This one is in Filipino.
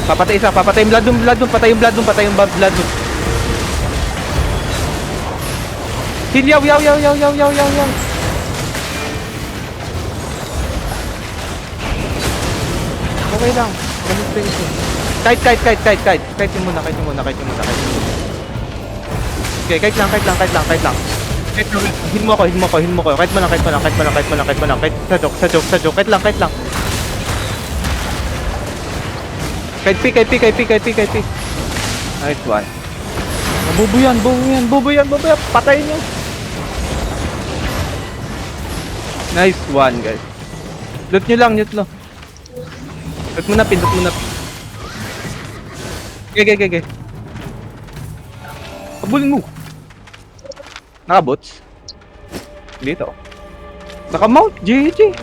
Papatay isa, papatay yung blood doon, patay yung blood doon, patay yung blood doon. Heal, yaw. Okay lang. Ganun pa ito. Kite yung muna. Okay, kite lang. Heal mo ko. Kite mo lang. Sa joke. Kite lang. Kite P. Nice one. Bubuyan. Patayin nyo. Nice one, guys. Loot nyo lang. Loot mo na, pindot mo na. Okay. Habulin mo. Naka-bots? Dito. Naka-mount. GG.